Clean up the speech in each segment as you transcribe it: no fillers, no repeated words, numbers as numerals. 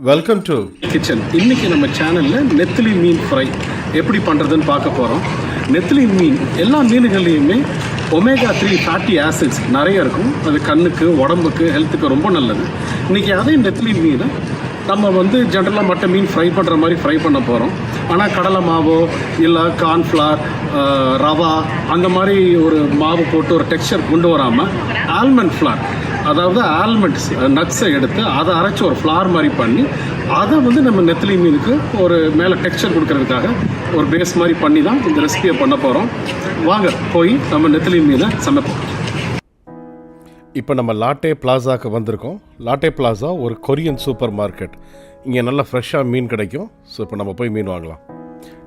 Welcome to kitchen. இன்றைக்கி நம்ம சேனலில் நெத்திலி மீன் ஃப்ரை எப்படி பண்ணுறதுன்னு பார்க்க போகிறோம். நெத்திலி மீன் எல்லா மீன்கள்லேயுமே ஒமேகா 3 ஃபேட்டி ஆசிட்ஸ் நிறைய இருக்கும். அது கண்ணுக்கு, உடம்புக்கு, ஹெல்த்துக்கு ரொம்ப நல்லது. இன்றைக்கி அதே நெத்திலி மீனை நம்ம ஜென்ரலாக மற்ற மீன் ஃப்ரை பண்ணுற மாதிரி ஃப்ரை பண்ண போகிறோம். ஆனால் கடலை மாவோ இல்லை கார்ன்ஃப்ளவர், ரவா அந்த மாதிரி ஒரு மாவு போட்டு ஒரு டெக்ஸ்சர் கொண்டு வராமல் ஆல்மண்ட் ஃப்ளார், அதாவது ஆல்மண்ட்ஸ் நட்ஸை எடுத்து அதை அரைச்சி ஒரு ஃப்ளார் மாதிரி பண்ணி அதை நம்ம நெத்திலி மீனுக்கு ஒரு மேலே டெக்ஸ்சர் கொடுக்கறதுக்காக ஒரு பேஸ் மாதிரி பண்ணி தான் இந்த ரெசிபியை பண்ண போகிறோம். வாங்க போய் நம்ம நெத்திலி மீனை சமைப்போம். இப்போ நம்ம லாட்டே பிளாசாவுக்கு வந்திருக்கோம். லாட்டே பிளாசா ஒரு கொரியன் சூப்பர் மார்க்கெட். இங்கே நல்லா ஃப்ரெஷ்ஷாக மீன் கிடைக்கும். ஸோ இப்போ நம்ம போய் மீன் வாங்கலாம்.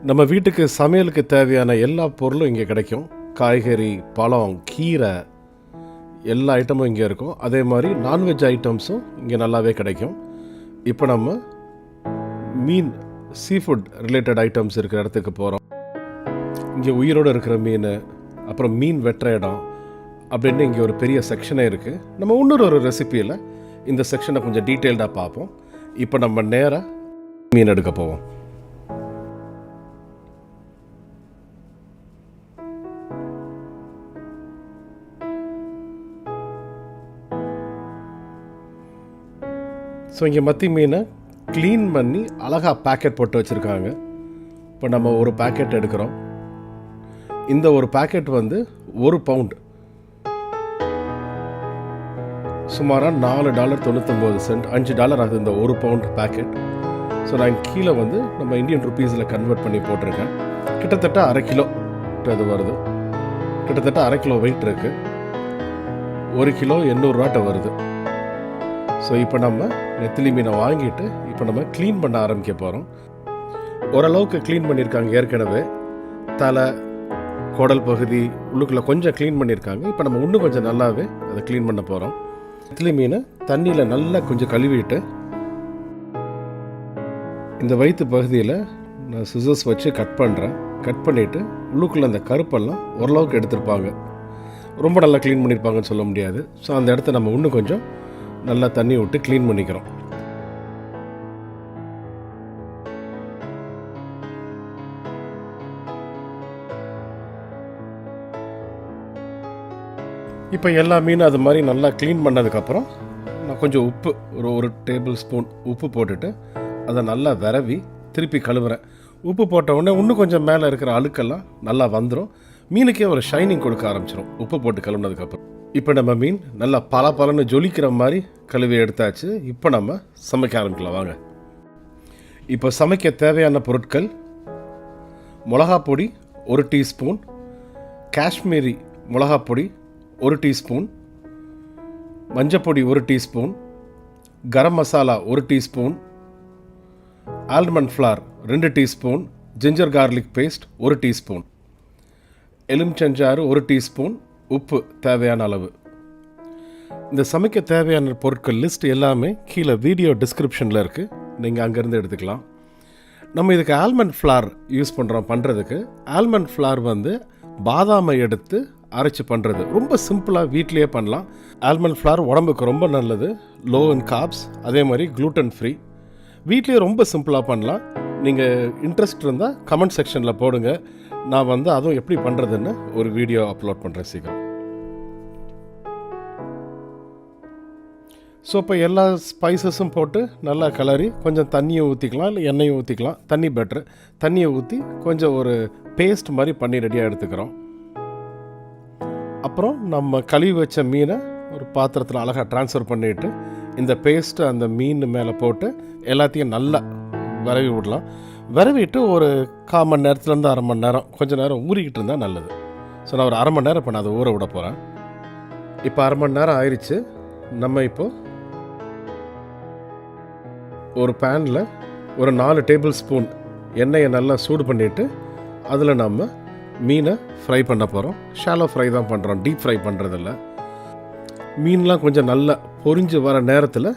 நம்ம வீட்டுக்கு சமையலுக்கு தேவையான எல்லா பொருளும் இங்கே கிடைக்கும். காய்கறி, பழம், கீரை, எல்லா ஐட்டமும் இங்கே இருக்கும். அதே மாதிரி நான்வெஜ் ஐட்டம்ஸும் இங்கே நல்லாவே கிடைக்கும். இப்போ நம்ம மீன் சீஃபுட் ரிலேட்டட் ஐட்டம்ஸ் இருக்கிற இடத்துக்கு போகிறோம். இங்கே உயிரோடு இருக்கிற மீன், அப்புறம் மீன் வெட்டுற இடம் அப்படின்னு இங்கே ஒரு பெரிய செக்ஷனே இருக்குது. நம்ம இன்னொரு ரெசிப்பியில் இந்த செக்ஷனை கொஞ்சம் டீட்டெயில்டாக பார்ப்போம். இப்போ நம்ம நேராக மீன் எடுக்க போவோம். ஸோ இங்கே மத்தி மீனை க்ளீன் பண்ணி அழகாக பேக்கெட் போட்டு வச்சுருக்காங்க. இப்போ நம்ம ஒரு பேக்கெட் எடுக்கிறோம். இந்த ஒரு பேக்கெட் $1 பவுண்ட், சுமாராக $4.99, $5 ஆகுது இந்த $1 பவுண்ட் பேக்கெட். ஸோ நான் கீழே நம்ம இந்தியன் ருப்பீஸில் கன்வெர்ட் பண்ணி போட்டிருக்கேன். கிட்டத்தட்ட 1/2 கிலோ இது வருது. கிட்டத்தட்ட 1/2 கிலோ வெயிட் இருக்குது. 1 கிலோ 800 வருது. ஸோ இப்போ நம்ம நெத்திலி மீனை வாங்கிட்டு இப்போ நம்ம க்ளீன் பண்ண ஆரம்பிக்க போகிறோம். ஓரளவுக்கு க்ளீன் பண்ணியிருக்காங்க ஏற்கனவே. தலை, குடல் பகுதி, உள்ளுக்குள்ளே கொஞ்சம் க்ளீன் பண்ணியிருக்காங்க. இப்போ நம்ம இன்னும் கொஞ்சம் நல்லாவே அதை க்ளீன் பண்ண போகிறோம். நெத்திலி மீனை தண்ணியில் நல்லா கொஞ்சம் கழுவிட்டு இந்த வயிற்று பகுதியில் நான் சிசர்ஸ் வச்சு கட் பண்ணுறேன். கட் பண்ணிவிட்டு உள்ளுக்குள்ளே அந்த கருப்பெல்லாம் ஓரளவுக்கு எடுத்திருப்பாங்க. ரொம்ப நல்லா க்ளீன் பண்ணியிருப்பாங்கன்னு சொல்ல முடியாது. ஸோ அந்த இடத்த நம்ம இன்னும் கொஞ்சம் நல்லா தண்ணி விட்டு க்ளீன் பண்ணிக்கிறோம். இப்போ எல்லா மீனும் அது மாதிரி நல்லா க்ளீன் பண்ணதுக்கப்புறம் நான் கொஞ்சம் உப்பு, ஒரு டேபிள் ஸ்பூன் உப்பு போட்டுட்டு அதை நல்லா விரவி திருப்பி கழுவுறேன். உப்பு போட்ட உடனே இன்னும் கொஞ்சம் மேலே இருக்கிற அழுக்கெல்லாம் நல்லா வந்துடும். மீனுக்கே ஒரு ஷைனிங் கொடுக்க ஆரம்பிச்சிடும் உப்பு போட்டு கழுவுனதுக்கப்புறம். இப்போ நம்ம மீன் நல்லா பலன்னு ஜொலிக்கிற மாதிரி கழுவி எடுத்தாச்சு. இப்போ நம்ம சமைக்க ஆரம்பிக்கலாம் வாங்க. இப்போ சமைக்க தேவையான பொருட்கள்: மிளகாப்பொடி 1 டீஸ்பூன், காஷ்மீரி மிளகாப்பொடி 1 டீஸ்பூன், மஞ்சப்பொடி 1 teaspoon, garam masala 1 teaspoon, almond flour 2 teaspoon, ginger garlic paste 1 teaspoon, எலுமிச்சஞ்சாறு 1 டீஸ்பூன், உப்பு தேவையான அளவு. இந்த சமைக்க தேவையான பொருட்கள் லிஸ்ட் எல்லாமே கீழே வீடியோ டிஸ்கிரிப்ஷனில் இருக்குது. நீங்கள் அங்கேருந்து எடுத்துக்கலாம். நம்ம இதுக்கு ஆல்மண்ட் ஃப்ளார் யூஸ் பண்ணுறதுக்கு ஆல்மண்ட் ஃப்ளார் பாதாமை எடுத்து அரைச்சி பண்ணுறது. ரொம்ப சிம்பிளாக வீட்லேயே பண்ணலாம். ஆல்மண்ட் ஃப்ளார் உடம்புக்கு ரொம்ப நல்லது, லோ இன் கார்ப்ஸ், அதே மாதிரி க்ளூட்டன் ஃப்ரீ. வீட்லேயே ரொம்ப சிம்பிளாக பண்ணலாம். நீங்கள் இன்ட்ரெஸ்ட் இருந்தால் கமெண்ட் செக்ஷனில் போடுங்க. நான் அதுவும் எப்படி பண்ணுறதுன்னு ஒரு வீடியோ அப்லோட் பண்ணுறேன் சீக்கிரம். ஸோ இப்போ எல்லா ஸ்பைசஸும் போட்டு நல்லா கிளறி கொஞ்சம் தண்ணியை ஊற்றிக்கலாம், இல்லை எண்ணெயும் ஊற்றிக்கலாம். தண்ணி பெட்ரு. தண்ணியை ஊற்றி கொஞ்சம் ஒரு பேஸ்ட் மாதிரி பண்ணி ரெடியாக எடுத்துக்கிறோம். அப்புறம் நம்ம கழுவி வச்ச மீனை ஒரு பாத்திரத்தில் அழகாக ட்ரான்ஸ்ஃபர் பண்ணிவிட்டு இந்த பேஸ்ட்டு அந்த மீன் மேலே போட்டு எல்லாத்தையும் நல்லா விரவி விடலாம். விரவிட்டு ஒரு 1/4 மணி நேரத்துலேருந்து 1/2 மணி நேரம் கொஞ்சம் நேரம் ஊறிக்கிட்டு இருந்தால் நல்லது. ஸோ நான் ஒரு 1/2 மணி நேரம் இப்போ நான் அதை ஊற விட போகிறேன். இப்போ 1/2 மணி நேரம் ஆயிடுச்சு. நம்ம இப்போது ஒரு பேனில் ஒரு 4 டேபிள் ஸ்பூன் எண்ணெயை நல்லா சூடு பண்ணிவிட்டு அதில் நம்ம மீனை ஃப்ரை பண்ண போகிறோம். ஷாலோ ஃப்ரை தான் பண்ணுறோம், டீப் ஃப்ரை பண்ணுறதில்ல. மீன்லாம் கொஞ்சம் நல்லா பொரிஞ்சு வர நேரத்தில்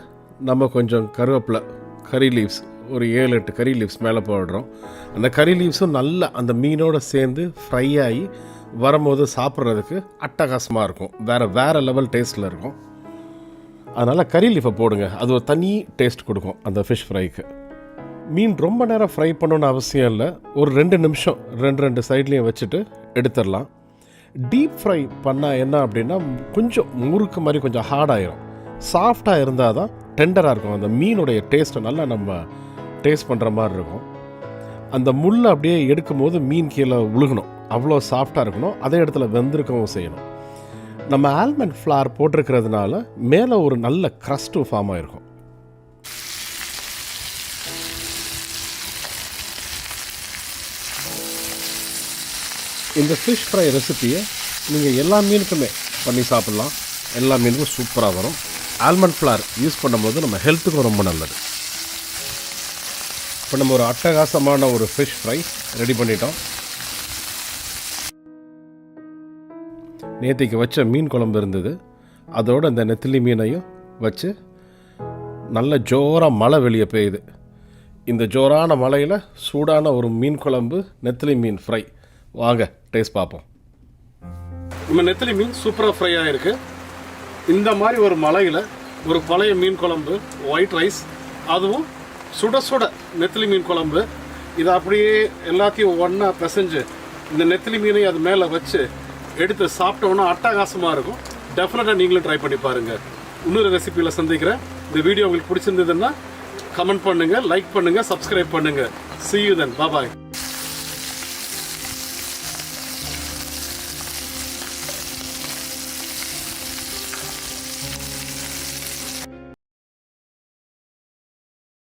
நம்ம கொஞ்சம் கருவேப்பிலை, கறி லீவ்ஸ் ஒரு 7-8 கறி லீவ்ஸ் மேலே போடுறோம். அந்த கறி லீவ்ஸும் நல்லா அந்த மீனோடு சேர்ந்து ஃப்ரை ஆகி வரும்போது சாப்பிட்றதுக்கு அட்டகாசமாக இருக்கும். வேறு லெவல் டேஸ்ட்டில் இருக்கும். அதனால் கறி லீஃபை போடுங்க, அது ஒரு தனி டேஸ்ட் கொடுக்கும் அந்த ஃபிஷ் ஃப்ரைக்கு. மீன் ரொம்ப நேரம் ஃப்ரை பண்ணணுன்னு அவசியம் இல்லை, ஒரு 2 நிமிஷம் ரெண்டு சைட்லேயும் வச்சுட்டு எடுத்துடலாம். டீப் ஃப்ரை பண்ணால் என்ன அப்படின்னா கொஞ்சம் முறுக்கு மாதிரி கொஞ்சம் ஹார்டாகிடும். சாஃப்டாக இருந்தால் தான் டெண்டராக இருக்கும், அந்த மீனுடைய டேஸ்ட்டை நல்லா நம்ம டேஸ்ட் பண்ணுற மாதிரி இருக்கும். அந்த முள்ளை அப்படியே எடுக்கும் போது மீன் கீழே உழுகணும், அவ்வளோ சாஃப்டாக இருக்கணும், அதே இடத்துல வெந்திருக்கவும் செய்யணும். நம்ம ஆல்மண்ட் ஃப்ளார் போட்டிருக்கிறதுனால மேலே ஒரு நல்ல க்ரஸ்ட்டும் ஃபார்ம் ஆகிருக்கும். இந்த ஃபிஷ் ஃப்ரை ரெசிப்பியை நீங்கள் எல்லா மீனுக்குமே பண்ணி சாப்பிட்லாம், எல்லா மீனுக்கும் சூப்பராக வரும். ஆல்மண்ட் ஃப்ளார் யூஸ் பண்ணும்போது நம்ம ஹெல்த்துக்கும் ரொம்ப நல்லது. இப்போ நம்ம ஒரு அட்டகாசமான ஒரு ஃபிஷ் ஃப்ரை ரெடி பண்ணிட்டோம். நேற்றுக்கு வச்ச மீன் குழம்பு இருந்தது, அதோடு இந்த நெத்திலி மீனையும் வச்சு நல்ல ஜோராக மழை வெளியே பெய்யுது. இந்த ஜோரான மழையில் சூடான ஒரு மீன் குழம்பு, நெத்திலி மீன் ஃப்ரை. வாங்க டேஸ்ட் பார்ப்போம். நம்ம நெத்திலி மீன் சூப்பராக ஃப்ரை ஆகிருக்கு. இந்த மாதிரி ஒரு மலையில் ஒரு பழைய மீன் குழம்பு, ஒயிட் ரைஸ், அதுவும் சுட சுட நெத்திலி மீன் குழம்பு, இதை அப்படியே எல்லாத்தையும் ஒன்றா பிசைஞ்சு இந்த நெத்திலி மீனை அது மேலே வச்சு எடுத்து சாப்பிட்டோன்னா அட்டகாசமாக இருக்கும். டெஃபினட்டாக நீங்களும் ட்ரை பண்ணி பாருங்கள். இன்னொரு ரெசிபியில் சந்திக்கிறேன். இந்த வீடியோ உங்களுக்கு பிடிச்சிருந்ததுன்னா கமெண்ட் பண்ணுங்கள், லைக் பண்ணுங்கள், சப்ஸ்கிரைப் பண்ணுங்கள். See you then. Bye bye.